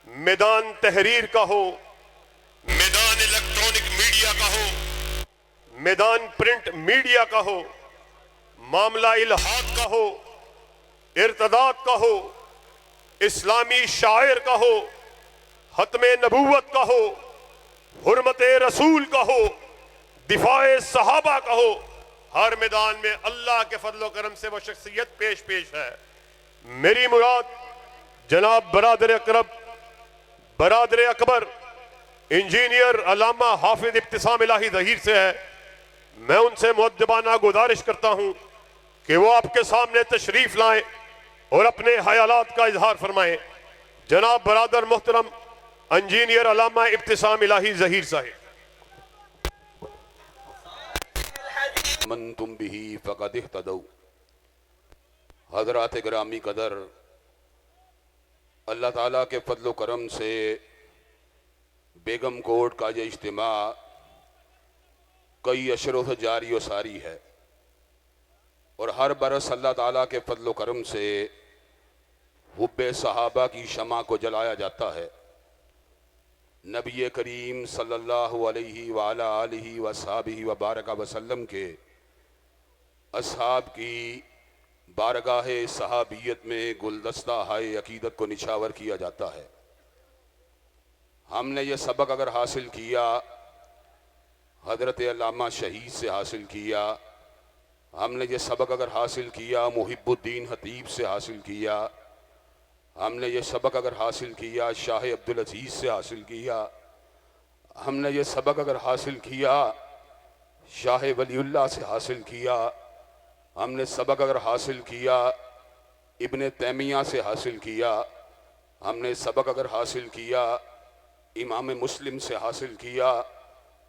میدان تحریر کا ہو، میدان الیکٹرانک میڈیا کا ہو، میدان پرنٹ میڈیا کا ہو، معاملہ الحاد کا ہو، ارتداد کا ہو، اسلامی شاعر کا ہو، ختم نبوت کا ہو، حرمت رسول کا ہو، دفاع صحابہ کا ہو، ہر میدان میں اللہ کے فضل و کرم سے وہ شخصیت پیش ہے۔ میری مراد جناب برادر اکبر انجینئر علامہ حافظ ابتسام الہی ظہیر سے ہے۔ میں ان سے مؤدبانہ گزارش کرتا ہوں کہ وہ آپ کے سامنے تشریف لائیں اور اپنے خیالات کا اظہار فرمائیں۔ جناب برادر محترم انجینئر علامہ ابتسام الہی ظہیر صاحب۔ آمنتم به فقد اهتدوا۔ حضرات گرامی قدر، اللہ تعالیٰ کے فضل و کرم سے بیگم کوٹ کا یہ اجتماع کئی اشروں سے جاری و ساری ہے، اور ہر برس اللہ تعالیٰ کے فضل و کرم سے حب صحابہ کی شمع کو جلایا جاتا ہے۔ نبی کریم صلی اللہ علیہ وآلہ آلہ وصحبہ وبارک وسلم کے اصحاب کی بارگاہ صحابیت میں گلدستہ ہائے عقیدت کو نچھاور کیا جاتا ہے۔ ہم نے یہ سبق اگر حاصل کیا حضرت علامہ شہید سے حاصل کیا، ہم نے یہ سبق اگر حاصل کیا محب الدین خطیب سے حاصل کیا، ہم نے یہ سبق اگر حاصل کیا شاہ عبدالعزیز سے حاصل کیا، ہم نے یہ سبق اگر حاصل کیا شاہ ولی اللہ سے حاصل کیا، ہم نے سبق اگر حاصل کیا ابن تیمیہ سے حاصل کیا، ہم نے سبق اگر حاصل کیا امام مسلم سے حاصل کیا،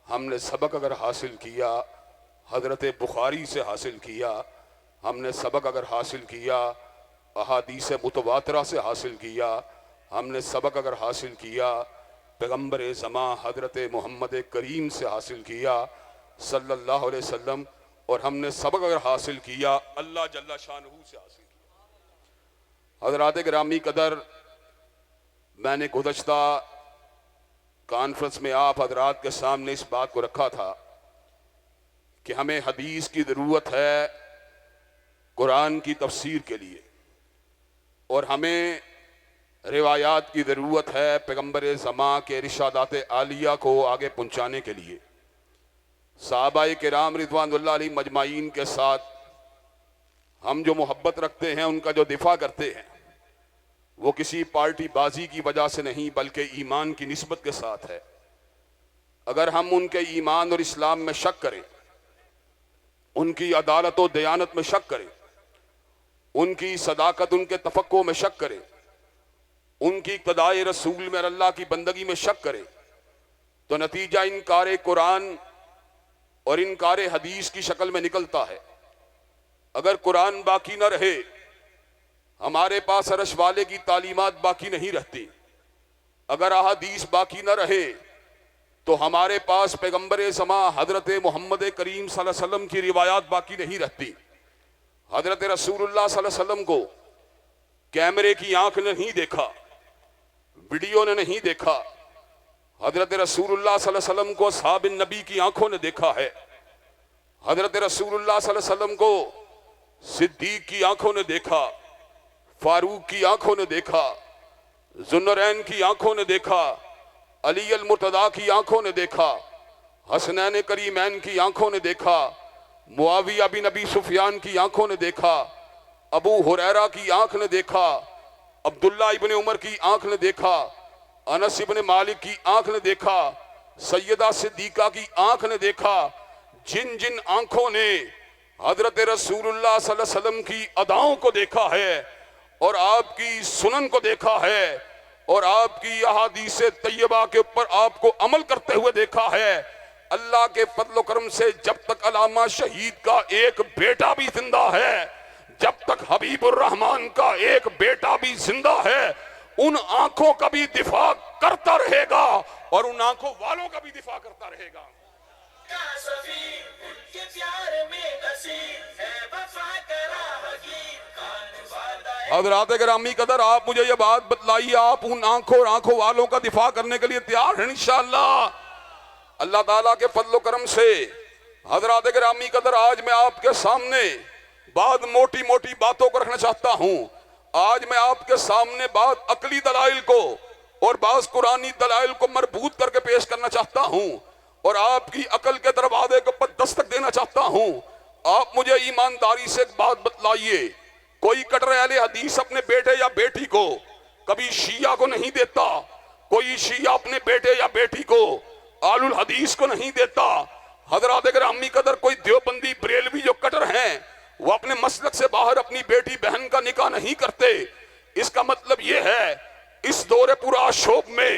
ہم نے سبق اگر حاصل کیا حضرت بخاری سے حاصل کیا، ہم نے سبق اگر حاصل کیا احادیث متواترہ سے حاصل کیا، ہم نے سبق اگر حاصل کیا پیغمبر زمان حضرت محمد کریم سے حاصل کیا صلی اللہ علیہ وسلم، اور ہم نے سبق اگر حاصل کیا اللہ جل شانہ سے حاصل کیا۔ حضرات گرامی قدر، میں نے گزشتہ کانفرنس میں آپ حضرات کے سامنے اس بات کو رکھا تھا کہ ہمیں حدیث کی ضرورت ہے قرآن کی تفسیر کے لیے، اور ہمیں روایات کی ضرورت ہے پیغمبر زمان کے ارشادات عالیہ کو آگے پہنچانے کے لیے۔ صحابہ کرام رضوان اللہ علیہ مجمعین کے ساتھ ہم جو محبت رکھتے ہیں، ان کا جو دفاع کرتے ہیں، وہ کسی پارٹی بازی کی وجہ سے نہیں بلکہ ایمان کی نسبت کے ساتھ ہے۔ اگر ہم ان کے ایمان اور اسلام میں شک کریں، ان کی عدالت و دیانت میں شک کریں، ان کی صداقت، ان کے تفقہ میں شک کریں، ان کی اقتداء رسول میں اور اللہ کی بندگی میں شک کریں، تو نتیجہ انکار قرآن اور انکار حدیث کی شکل میں نکلتا ہے۔ اگر قرآن باقی نہ رہے، ہمارے پاس عرش والے کی تعلیمات باقی نہیں رہتی، اگر احادیث باقی نہ رہے تو ہمارے پاس پیغمبر زمان حضرت محمد کریم صلی اللہ علیہ وسلم کی روایات باقی نہیں رہتی۔ حضرت رسول اللہ صلی اللہ علیہ وسلم کو کیمرے کی آنکھ نے نہیں دیکھا، ویڈیو نے نہیں دیکھا، حضرت رسول اللہ صلی اللہ علیہ وسلم کو اصحاب النبی کی آنکھوں نے دیکھا ہے، حضرت رسول اللہ صلی اللہ علیہ وسلم کو صدیق کی آنکھوں نے دیکھا، فاروق کی آنکھوں نے دیکھا، ذوالنورین کی آنکھوں نے دیکھا، علی المرتضیٰ کی آنکھوں نے دیکھا، حسنین کریمین کی آنکھوں نے دیکھا، معاویہ بن ابی سفیان کی آنکھوں نے دیکھا، ابو ہریرہ کی آنکھ نے دیکھا، عبداللہ ابن عمر کی آنکھ نے دیکھا، انس ابن مالک کی آنکھ نے دیکھا، سیدہ صدیقہ کی آنکھ نے دیکھا۔ جن جن آنکھوں نے حضرت رسول اللہ صلی اللہ علیہ وسلم کی اداؤں کو دیکھا ہے اور آپ کی سنن کو دیکھا ہے اور آپ کی احادیث طیبہ کے اوپر آپ کو عمل کرتے ہوئے دیکھا ہے، اللہ کے فضل و کرم سے جب تک علامہ شہید کا ایک بیٹا بھی زندہ ہے، جب تک حبیب الرحمن کا ایک بیٹا بھی زندہ ہے، ان آنکھوں کا بھی دفاع کرتا رہے گا اور ان آنکھوں والوں کا بھی دفاع کرتا رہے گا۔ کے پیار میں نصیب ہے وفا کرا حکیم، کان والے حضرات گرامی قدر آپ مجھے یہ بات بتلائیے، آپ ان آنکھوں والوں کا دفاع کرنے کے لیے تیار ہیں انشاءاللہ؟ اللہ تعالیٰ کے فضل و کرم سے حضرات گرامی قدر آج میں آپ کے سامنے بعض موٹی موٹی باتوں کو رکھنا چاہتا ہوں۔ آج میں آپ کے سامنے بعض عقلی دلائل کو اور بعض قرآنی دلائل کو مربوط کر کے پیش کرنا چاہتا ہوں، اور آپ کی عقل کے دروازے کو پر دستک دینا چاہتا ہوں۔ آپ مجھے ایمانداری سے ایک بات بتلائیے، کوئی کٹر اہل حدیث اپنے بیٹے یا بیٹی کو کبھی شیعہ کو نہیں دیتا، کوئی شیعہ اپنے بیٹے یا بیٹی کو آل الحدیث کو نہیں دیتا۔ حضرات گرامی قدر کوئی دیوبندی بریلوی جو کٹر ہیں وہ اپنے مسلک سے باہر اپنی بیٹی بہن کا نکاح نہیں کرتے۔ اس کا مطلب یہ ہے اس دور پورا شوق میں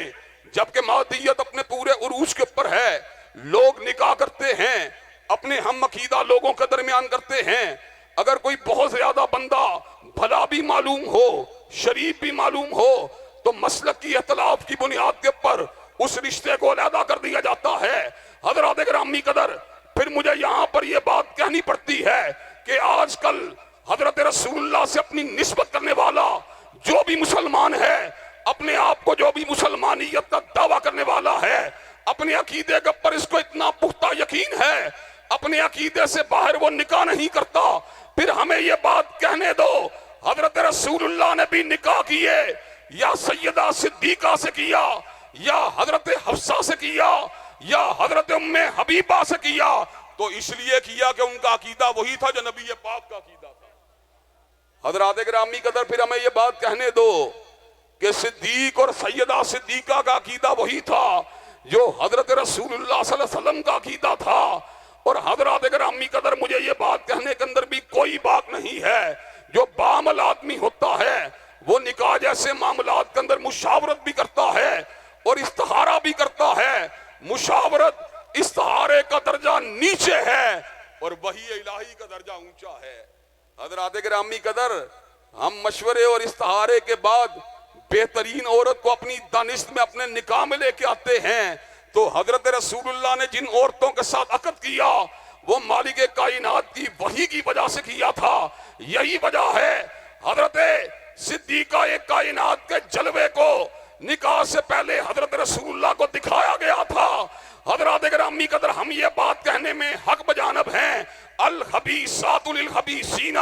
جبکہ مادیت اپنے پورے عروج کے اوپر ہے، لوگ نکاح کرتے ہیں، اپنے ہم عقیدہ لوگوں کے درمیان کرتے ہیں۔ اگر کوئی بہت زیادہ بندہ بھلا بھی معلوم ہو، شریف بھی معلوم ہو، تو مسلک کی اختلاف کی بنیاد کے اوپر اس رشتے کو علیحدہ کر دیا جاتا ہے۔ حضرات گرامی قدر پھر مجھے یہاں پر یہ بات کہنی پڑتی ہے کہ آج کل حضرت رسول اللہ سے اپنی نسبت کرنے والا جو بھی مسلمان ہے، اپنے آپ کو جو بھی مسلمانیت کا دعویٰ کرنے والا ہے، اپنے عقیدے کے اوپر اس کو اتنا پختہ یقین ہے، اپنے عقیدے سے باہر وہ نکاح نہیں کرتا۔ پھر ہمیں یہ بات کہنے دو، حضرت رسول اللہ نے بھی نکاح کیے، یا سیدہ صدیقہ سے کیا، یا حضرت حفصہ سے کیا، یا حضرت ام حبیبہ سے کیا، تو اس لیے کیا کہ ان کا عقیدہ وہی تھا جو نبی پاک کا عقیدہ تھا۔ حضرات گرامی قدر پھر ہمیں یہ بات کہنے دو کہ صدیق اور سیدہ صدیقہ کا عقیدہ وہی تھا جو حضرت رسول اللہ صلی اللہ علیہ وسلم کا عقیدہ تھا۔ اور حضرات گرامی قدر مجھے یہ بات کہنے کے اندر بھی کوئی بات نہیں ہے، جو بعمل آدمی ہوتا ہے وہ نکاح جیسے معاملات کے اندر مشاورت بھی کرتا ہے اور استخارہ بھی کرتا ہے۔ مشاورت استخارے کا درجہ نیچے ہے اور وحی الہی کا درجہ اونچا ہے۔ حضرات گرامی قدر ہم مشورے اور استخارے کے بعد بہترین عورت کو اپنی دانست میں اپنے نکاح میں لے کے آتے ہیں، تو حضرت رسول اللہ نے جن عورتوں کے ساتھ عقد کیا وہ مالک کائنات کی وحی کی وجہ سے کیا تھا۔ یہی وجہ ہے حضرت صدیقہ کائنات کے جلوے کو نکاح سے پہلے حضرت رسول اللہ کو دکھایا گیا تھا۔ حضرات گرامی قدر ہم یہ بات کہنے میں حق بجانب ہیں، الخبیثات للخبیثین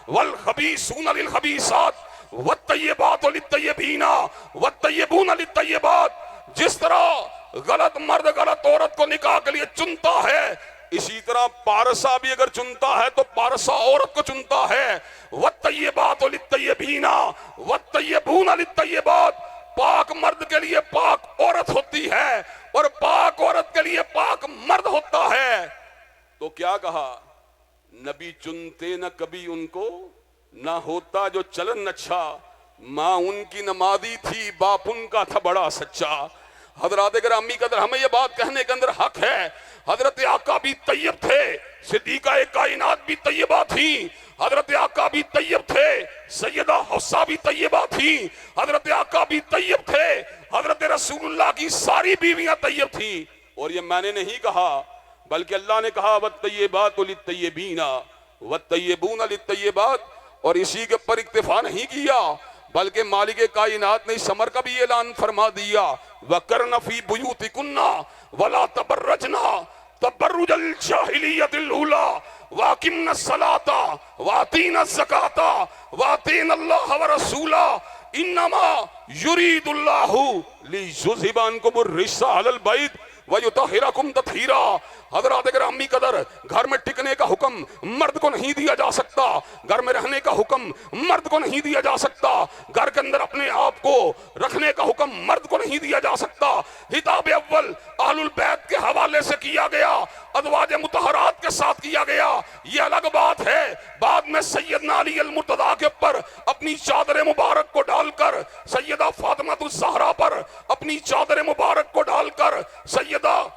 والخبیثون للخبیثات والطیبات للطیبین والطیبون للطیبات۔ جس طرح غلط مرد غلط عورت کو نکاح کے لیے چنتا ہے، اسی طرح پارسا بھی اگر چنتا ہے تو پارسا عورت کو چنتا ہے۔ والطیبات للطیبین والطیبون للطیبات، پاک مرد کے لیے پاک عورت ہوتی ہے اور پاک عورت کے لیے پاک مرد ہوتا ہے۔ تو کیا کہا نبی چنتے نہ کبھی ان کو، نہ ہوتا جو چلن اچھا، ماں ان کی نمازی تھی باپ ان کا تھا بڑا سچا۔ حضرات گرامی قدر ہمیں یہ بات کہنے کے اندر حق ہے، حضرت آقا بھی طیب تھے، صدیقہ کائنات بھی طیبہ تھی، حضرت آقا بھی طیب تھے، سیدہ حفصہ بھی طیبہ تھی، حضرت آقا بھی طیب تھے، حضرت رسول اللہ کی ساری بیویاں طیب تھیں۔ اور یہ میں نے نہیں کہا بلکہ اللہ نے کہا والطیبات للطیبین والطیبون للطیبات، اور اسی کے پر اکتفا نہیں کیا بلکہ مالک کائنات نے اس امر کا بھی اعلان فرما دیا وَقَرْنَ فِي بُيُوتِكُنَّ وَلَا تَبَرَّجْنَا تَبَرُّجَ الْجَاهِلِيَّةِ الْأُولَىٰ وَأَقِمْنَ الصَّلَاةَ وَآتِينَ الزَّكَاةَ وَأَطِيعْنَ اللَّهَ وَرَسُولَهُ إِنَّمَا يُرِيدُ اللَّهُ لِيُذْهِبَ عَنكُمُ الرِّجْسَ أَهْلَ الْبَيْتِ وَيُطَهِّرَكُمْ تَطْهِيرًا۔ حضرات گرامی قدر گھر میں ٹکنے کا حکم مرد کو نہیں دیا جا سکتا، گھر میں رہنے کا حکم مرد کو نہیں دیا جا سکتا، گھر کے اندر اپنے آپ کو رکھنے کا حکم مرد کو نہیں دیا جا سکتا۔ خطاب اول اہل البیت کے حوالے سے کیا گیا، ازواج مطہرات کے ساتھ کیا گیا، یہ الگ بات ہے۔ بعد میں سیدنا علی المرتضیٰ کے اوپر اپنی چادر مبارک کو ڈال کر، سیدہ فاطمہ الزہرا پر اپنی چادر مبارک کو ڈال کر،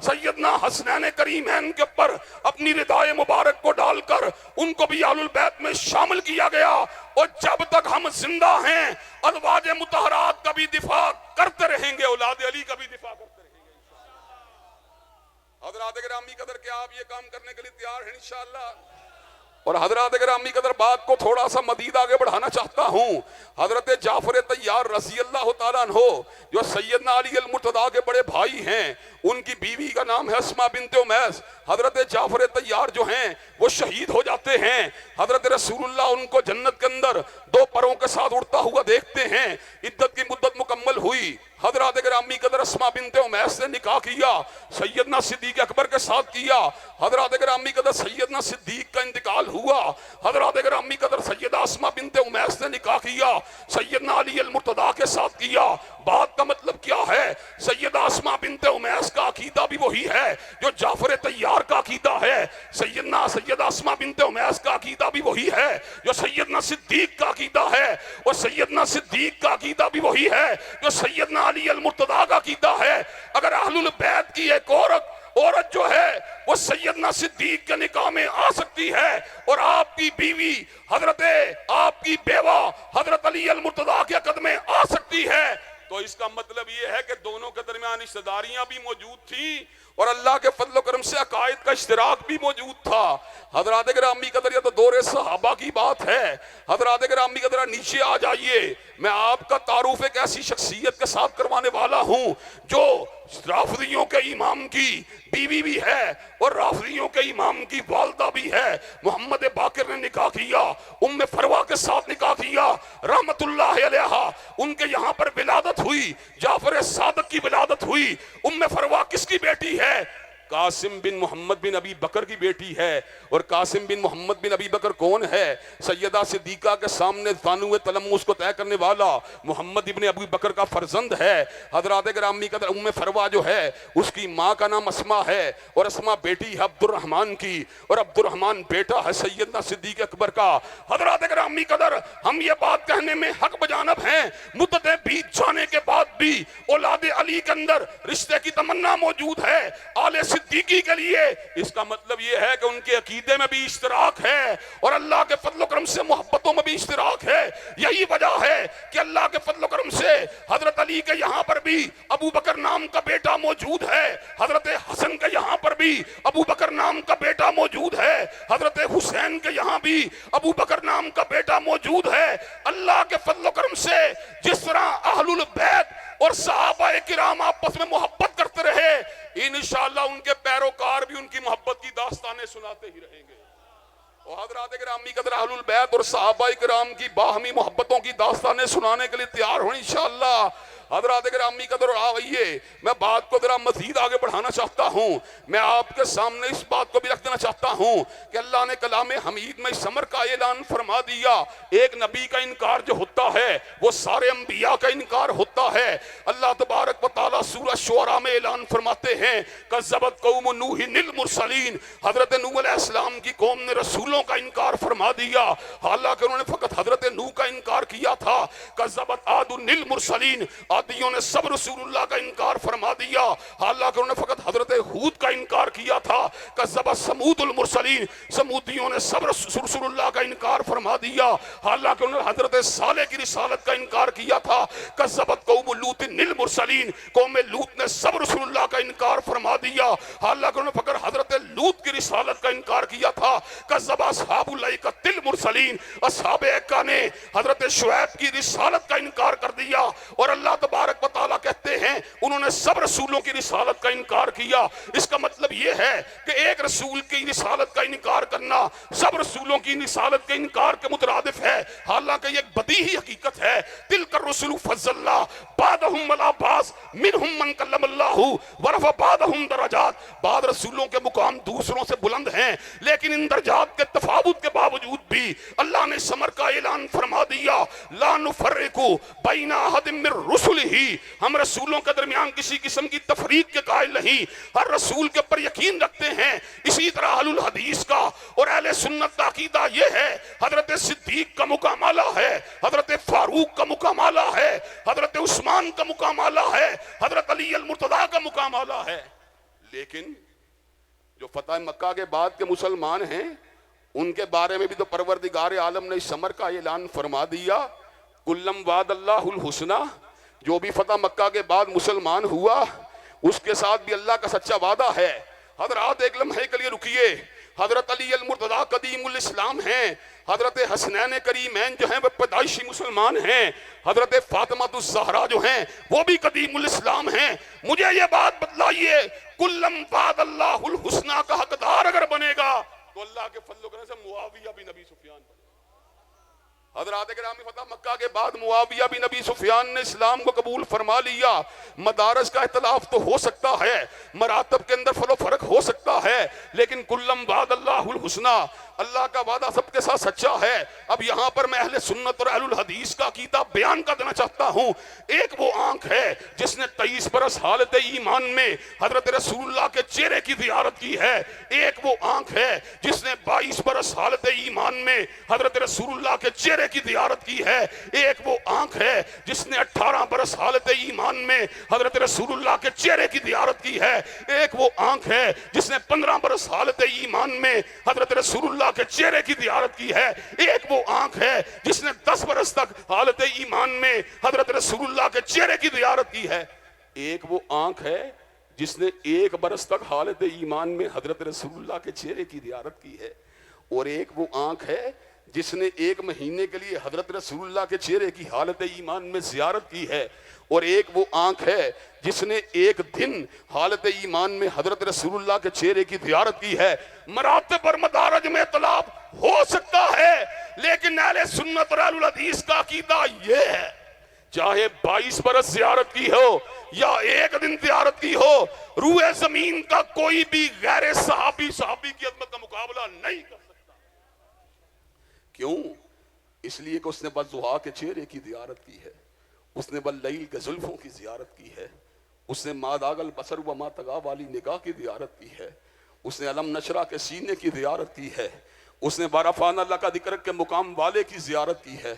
سیدنا حسنین کریمین کے اوپر اپنی ردائے مبارک کو ڈال کر ان کو بھی اہل البیت میں شامل کیا گیا۔ اور جب تک ہم زندہ ہیں ازواج مطہرات کا بھی دفاع کرتے رہیں گے، اولاد علی کا بھی دفاع کرتے رہیں گے۔ حضرات گرامی قدر کیا آپ یہ کام کرنے کے لیے تیار ہیں انشاءاللہ؟ اور حضرات گرامی قدر بات کو تھوڑا سا مزید آگے بڑھانا چاہتا ہوں. حضرت جعفر طیار رضی اللہ تعالیٰ عنہ جو سیدنا علی المرتضیٰ کے بڑے بھائی ہیں، ان کی بیوی کا نام ہے اسماء بنت امیس. حضرت جعفر طیار جو ہیں وہ شہید ہو جاتے ہیں. حضرت رسول اللہ ان کو جنت کے اندر 2 پروں کے ساتھ اڑتا ہوا دیکھتے ہیں. عدت کی مدت مکمل ہوئی. حضرات گرامی قدر اسماء بنت امیس نے نکاح کیا، سیدنا صدیق اکبر کے ساتھ کیا. حضرات گرامی قدر سیدنا صدیق کا انتقال ہوا. حضرات گرامی قدر سیدہ اسماء بنت امیس نے نکاح کیا، سیدنا علی المرتضیٰ کے ساتھ کیا. بات کا مطلب کیا ہے؟ سیدہ اسماء بنت امیس کا عقیدہ بھی وہی ہے جو جعفر طیار کا عقیدہ ہے. سیدہ اسماء بنت امیس کا عقیدہ بھی وہی ہے جو سیدنا صدیق کا عقیدہ ہے. اور سیدنا صدیق کا عقیدہ بھی وہی ہے جو سیدنا علی المرتضیٰ کا عقیدہ ہے. اگر اہل البیت کی ایک عورت جو ہے وہ سیدنا صدیق کے نکاح میں آ سکتی ہے اور آپ کی بیوی آپ کی بیوہ حضرت علی المرتضیٰ کے عقد میں آ سکتی ہے، تو اس کا مطلب یہ ہے کہ دونوں کے درمیان رشتہ داریاں بھی موجود تھیں اور اللہ کے فضل و کرم سے عقائد کا اشتراک بھی موجود تھا. حضرات گرامی قدر یہ تو دور صحابہ کی بات ہے. حضرات گرامی قدر نیچے آ جائیے. میں آپ کا تعارف ایک ایسی شخصیت کے ساتھ کروانے والا ہوں جو رافضیوں کے امام کی بیوی بھی ہے اور رافضیوں کے امام کی والدہ بھی ہے. محمد باقر نے نکاح کیا، ام فروا کے ساتھ نکاح کیا رحمت اللہ علیہا. ان کے یہاں پر ولادت ہوئی، جعفر صادق کی ولادت ہوئی. ام فروا کس کی بیٹی ہے؟ قاسم بن محمد بن ابی بکر کی بیٹی ہے. اور قاسم بن محمد بن ابی بکر کون ہے؟ سیدہ صدیقہ کے سامنے زانو تلمس کو طے کرنے والا محمد ابن ابی بکر کا فرزند ہے. حضرات گرامی قدر ام فروا جو ہے اس کی ماں کا نام اسماء ہے اور اسماء بیٹی ہے عبد الرحمن کی اور عبد الرحمن بیٹا ہے سیدنا صدیق اکبر کا. حضرات گرامی قدر ہم یہ بات کہنے میں حق بجانب ہیں، مدتیں بیت جانے کے بعد بھی اولاد علی کے اندر رشتے کی تمنا موجود ہے آل صدیقی کے لیے. اس کا مطلب یہ ہے کہ ان کے عقیدے میں بھی اشتراک ہے اور اللہ کے فضل و کرم سے محبتوں میں بھی اشتراک ہے. یہی وجہ ہے کہ اللہ کے فضل و کرم سے حضرت علی کے یہاں پر بھی ابو بکر نام کا بیٹا موجود ہے، حضرت حسن کے یہاں پر بھی ابو بکر نام کا بیٹا موجود ہے، حضرت حسین کے یہاں بھی ابو بکر نام کا بیٹا موجود ہے. اللہ کے فضل و کرم سے جس طرح اہل البیت اور صحابہ کرام آپس میں محبت کرتے رہے، انشاءاللہ ان کے پیروکار بھی ان کی محبت کی داستانیں سناتے ہی رہیں گے. اور حضرات گرامی قدر اہل البیت اور صحابہ کرام کی باہمی محبتوں کی داستانیں سنانے کے لیے تیار ہوں انشاءاللہ. حضرات گرامی قدر آئیے میں بات کو ذرا مزید آگے بڑھانا چاہتا ہوں. میں آپ کے سامنے اس بات کو بھی رکھ دینا چاہتا ہوں کہ اللہ نے کلام حمید میں اس امر کا اعلان فرما دیا. ایک نبی کا انکار جو ہوتا ہے وہ سارے انبیاء کا انکار ہوتا ہے. اللہ تبارک و تعالی سورہ شعراء میں اعلان فرماتے ہیں کذبت قوم نوح المرسلین. حضرت نوح علیہ السلام کی قوم نے رسولوں کا انکار فرما دیا، حالانکہ انہوں نے فقط حضرت نوح کا انکار کیا تھا. کذبت عاد المرسلین. عادیوں نے سب رسول اللہ کا انکار فرما دیا، حالانکہ انہوں نے فقط حضرت ہود کا انکار کیا تھا. کذبت ثمود المرسلین. سمودیوں نے سب رسول اللہ کا انکار فرما دیا، حالانکہ انہوں نے حضرت صالح کی رسالت کا انکار کیا تھا. کذبت قوم لوط المرسلین. قوم لوط نے سب رسول اللہ کا انکار فرما دیا، حالانکہ انہوں نے فقط حضرت لوط کی رسالت کا انکار کیا تھا. کذب اصحاب الایکۃ المرسلین. اصحاب ایکا نے حضرت شعیب کی رسالت کا انکار کر دیا اور اللہ تبارک و تعالیٰ کہتے ہیں انہوں نے سب رسولوں کی رسالت کا انکار کیا. اس کا مطلب یہ ہے کہ ایک رسول کی رسالت کا انکار کرنا سب رسولوں کی رسالت کے انکار کے مترادف ہے، حالانکہ یہ ایک بدیہی حقیقت ہے. تلک الرسل فضلنا بعضهم علی بعض منهم من کلم اللہ ورفع بعضهم درجات. بعض رسولوں کے مقام دوسروں سے بلند ہیں، لیکن ان درجات کے تفاوت کے باوجود بھی اللہ نے اس امر کا اعلان فرما دیا لا نفرق بین احد من رسلہ. ہم رسولوں کے درمیان کسی قسم کی تفریق کے قائل نہیں، ہر رسول کے پر یقین رکھتے ہیں. اسی طرح اہل الحدیث کا اور اہل سنت کا عقیدہ یہ ہے حضرت صدیق کا مقام اعلیٰ ہے، حضرت فاروق کا مقام اعلیٰ ہے، حضرت عثمان کا مقام اعلیٰ ہے، حضرت علی المرتضیٰ کا مقام اعلیٰ ہے. لیکن جو فتح مکہ کے بعد کے مسلمان ہیں ان کے بارے میں بھی تو پروردگار عالم نے اس امر کا اعلان فرما دیا کلم وعد اللہ الحسنہ. جو بھی فتح مکہ کے بعد مسلمان ہوا اس کے ساتھ بھی اللہ کا سچا وعدہ ہے. حضرات ایک لمحے کے لیے رکیے. حضرت علی المرتضیٰ قدیم الاسلام ہیں، حضرت حسنین کریمین جو ہیں وہ پیدائشی مسلمان ہیں، حضرت فاطمہ الزہرا جو ہیں وہ بھی قدیم الاسلام ہیں. مجھے یہ بات بتلائیے، کلم بعد اللہ الحسنہ کا حقدار اگر بنے گا تو اللہ کے فضل و کرم سے معاویہ بھی نبی سفیان بنے. حضرات گرامی فتح مکہ کے بعد معاویہ بھی نبی سفیان نے اسلام کو قبول فرما لیا. مدارج کا اختلاف تو ہو سکتا ہے، مراتب کے اندر فرق و فرق ہو سکتا ہے، لیکن کلم بعد اللہ الحسنہ، اللہ کا وعدہ سب کے ساتھ سچا ہے. اب یہاں پر میں اہل سنت اور اہل الحدیث کا عقیدہ بیان کر دینا چاہتا ہوں. ایک وہ آنکھ ہے جس نے 23 برس حالت ایمان میں حضرت رسول اللہ کے چہرے کی زیارت کی ہے. ایک وہ آنکھ ہے جس نے 22 برس حالت ایمان میں حضرت رسول اللہ کے چہرے کی زیارت کی ہے. ایک وہ آنکھ ہے جس نے 18 برس حالت ایمان میں حضرت رسول اللہ کے چہرے کی زیارت کی ہے. ایک وہ آنکھ ہے جس نے 15 برس حالت ایمان میں حضرت رسول اللہ کے چہرے کی زیارت کی ہے. ایک وہ آنکھ ہے جس نے 10 برس تک حالت ایمان میں حضرت رسول اللہ کے چہرے کی زیارت کی ہے. ایک وہ آنکھ ہے جس نے 1 برس تک حالت ایمان میں حضرت رسول اللہ کے چہرے کی زیارت کی ہے. اور ایک وہ آنکھ ہے جس نے 1 مہینے کے لیے حضرت رسول اللہ کے چہرے کی حالت ایمان میں زیارت کی ہے. اور ایک وہ آنکھ ہے جس نے 1 دن حالت ایمان میں حضرت رسول اللہ کے چہرے کی زیارت کی ہے. مراتب اور مدارج میں اختلاف ہو سکتا ہے، لیکن اہل سنت اور اہل الحدیث کا عقیدہ یہ ہے، چاہے 22 برس زیارت کی ہو یا 1 دن زیارت کی ہو، روح زمین کا کوئی بھی غیر صحابی کی عظمت کا مقابلہ نہیں کر سکتا. کیوں؟ اس لیے کہ اس نے والضحیٰ کے چہرے کی زیارت کی ہے، اس نے واللیل کے زلفوں کی زیارت کی ہے، اس نے ما داغ البصر و ما طغیٰ والی نگاہ کی زیارت کی ہے، اس نے علم نشرہ کے سینے کی زیارت کی ہے، اس نے ورفعنا لک ذکرک کے مقام والے کی زیارت کی ہے،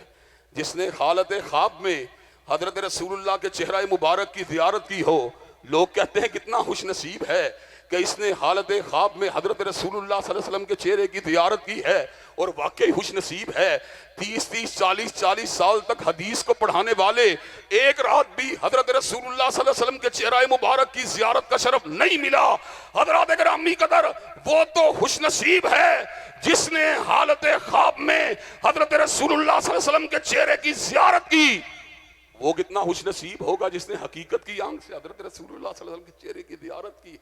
جس نے حالت خواب میں حضرت رسول اللہ کے چہرہ مبارک کی زیارت کی ہو. لوگ کہتے ہیں کتنا خوش نصیب ہے کہ اس نے حالت خواب میں حضرت رسول اللہ صلی اللہ علیہ وسلم کے چہرے کی زیارت کی ہے. اور واقعی خوش نصیب ہے. 30 40 سال تک حدیث کو پڑھانے والے ایک رات بھی حضرت رسول اللہ صلی اللہ علیہ وسلم کے چہرہ مبارک کی زیارت کا شرف نہیں ملا. حضرات گرامی قدر، وہ تو خوش نصیب ہے جس نے حالت خواب میں حضرت رسول اللہ صلی اللہ علیہ وسلم کے چہرے کی زیارت کی. وہ کتنا خوش نصیب ہوگا جس نے حقیقت کی آنکھ سے حضرت رسول اللہ صلی اللہ علیہ وسلم کے چہرے کی زیارت کی.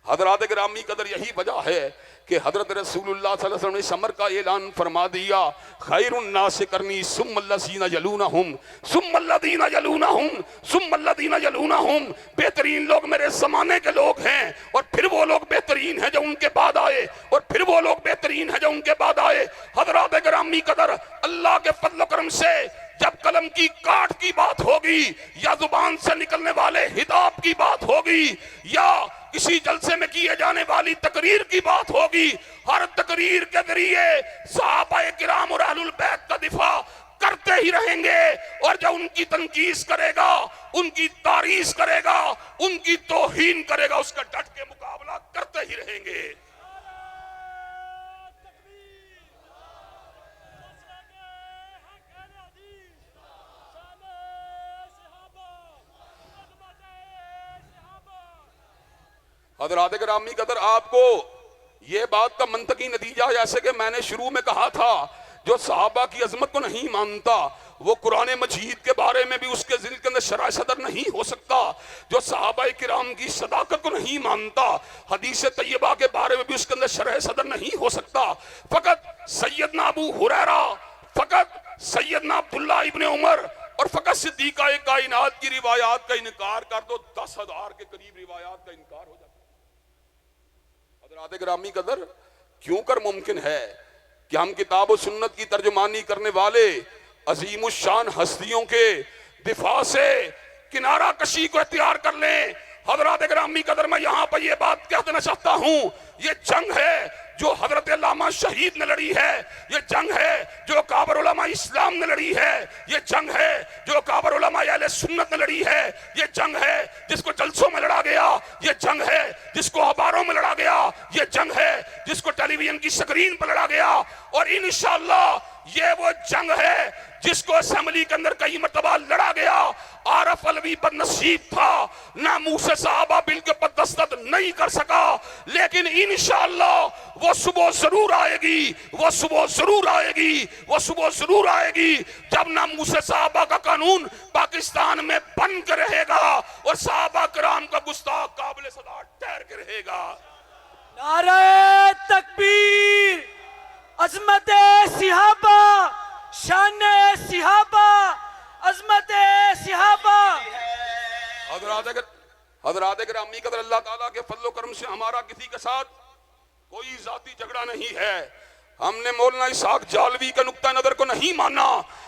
حضرات گرامی قدر، یہی وجہ ہے کہ حضرت رسول اللہ صلی اللہ علیہ وسلم نے سمر کا اعلان فرما دیا، خیر الناس قرنی ثم الذین یلونہم ثم الذین یلونہم ثم الذین یلونہم. بہترین لوگ میرے زمانے کے لوگ ہیں، اور پھر وہ لوگ بہترین ہیں جو ان کے بعد آئے، اور پھر وہ لوگ بہترین ہیں جو ان کے بعد آئے. حضرات گرامی قدر، اللہ کے فضل و کرم سے جب قلم کی کاٹ کی بات ہوگی، یا زبان سے نکلنے والے خطاب کی بات ہوگی، یا کسی جلسے میں کیے جانے والی تقریر کی بات ہوگی، ہر تقریر کے ذریعے صحابہ کرام اور اہل البیت کا دفاع کرتے ہی رہیں گے. اور جو ان کی تنقید کرے گا، ان کی تعریض کرے گا، ان کی توہین کرے گا، اس کا ڈٹ کے مقابلہ کرتے ہی رہیں گے. حضرات گرامی قدر، آپ کو یہ بات کا منطقی نتیجہ، جیسے کہ میں نے شروع میں کہا تھا، جو صحابہ کی عظمت کو نہیں مانتا وہ قرآن مجید کے بارے میں بھی اس کے ذہن کے اندر شرح صدر نہیں ہو سکتا. جو صحابہ کرام کی صداقت کو نہیں مانتا، حدیث طیبہ کے بارے میں بھی اس کے اندر شرح صدر نہیں ہو سکتا. فقط سیدنا ابو ہریرہ، فقط سیدنا عبداللہ ابن عمر اور فقط صدیقہ کائنات کی روایات کا انکار کر دو، 10,000 کے قریب روایات کا انکار ہو جاتا. حضرات گرامی قدر، کیوں کر ممکن ہے کہ ہم کتاب و سنت کی ترجمانی کرنے والے عظیم الشان ہستیوں کے دفاع سے کنارہ کشی کو اختیار کر لیں. حضرات گرامی قدر، میں یہاں پر یہ بات کہہ دینا چاہتا ہوں، یہ جنگ ہے جو حضرت علامہ شہید نے لڑی ہے، یہ جنگ ہے جو کابر علماء اسلام نے لڑی ہے، یہ جنگ ہے جو کابر علماء اہل سنت نے لڑی ہے، یہ جنگ ہے جس کو جلسوں میں لڑا گیا، یہ جنگ ہے جس کو اخباروں میں لڑا گیا، یہ جنگ ہے جس کو ٹیلی ویژن کی سکرین پر لڑا گیا. اور انشاءاللہ یہ وہ جنگ ہے جس کو اسمبلی کے اندر کئی مرتبہ لڑا گیا. عارف علوی بدنصیب تھا, نہ منہ سے صحابہ بل کے پر دستخط نہیں کر سکا, لیکن انشاءاللہ وہ صبح ضرور آئے گی, وہ صبح ضرور آئے گی, وہ صبح ضرور آئے گی جب نہ منہ سے صحابہ کا قانون پاکستان میں بن کے رہے گا اور صحابہ کرام کا گستاخ قابل صدا ٹھہر کے رہے گا. نعرہ تکبیر, عظمت صحابہ, شان صحابہ, عظمت صحابہ. حضرات گرامی قدر, اللہ تعالیٰ کے فضل و کرم سے ہمارا کسی کے ساتھ کوئی ذاتی جھگڑا نہیں ہے. ہم نے مولانا اسحاق جالوی کا نقطہ نظر کو نہیں مانا,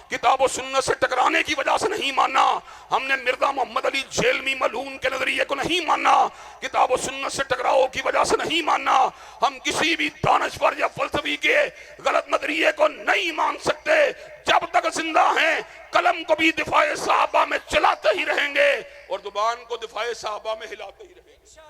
کتاب و سنت سے ٹکرانے کی وجہ سے نہیں مانا. ہم نے مرزا محمد علی جیلمی ملعون کے نظریے کو نہیں مانا, کتاب و سنت سے ٹکراؤ کی وجہ سے نہیں مانا. ہم کسی بھی دانشور یا فلسفی کے غلط نظریے کو نہیں مان سکتے. جب تک زندہ ہیں قلم کو بھی دفاع صحابہ میں چلاتے ہی رہیں گے اور زبان کو دفاع صحابہ میں ہلاتے ہی رہیں گے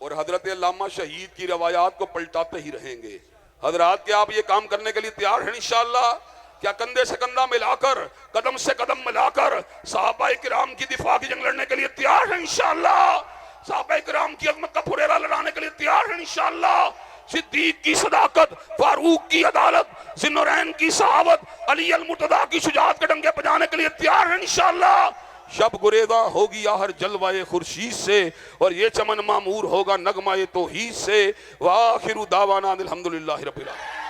اور حضرت علامہ شہید کی روایات کو پلٹاتے ہی رہیں گے. حضرات, کیا آپ یہ کام کرنے کے لیے تیار ہیں انشاءاللہ؟ کیا کندھے سے کندھا ملا کر, قدم سے قدم ملا کر صحابہ کرام کی دفاع کی جنگ لڑنے کے لیے تیار ہیں انشاءاللہ؟ صحابہ کرام کی عظمت کا پھریرا لڑانے کے لیے تیار ہیں انشاءاللہ؟ صدیق کی صداقت, فاروق کی عدالت, ذوالنورین کی صحابت, علی المرتضیٰ کی شجاعت کے ڈنگے بجانے کے لیے تیار ہیں انشاءاللہ؟ شب گریزاں ہوگی آہر جلوہ خورشید سے اور یہ چمن معمور ہوگا نغمہ توحید سے. وآخر دعوانا الحمدللہ رب العالمین.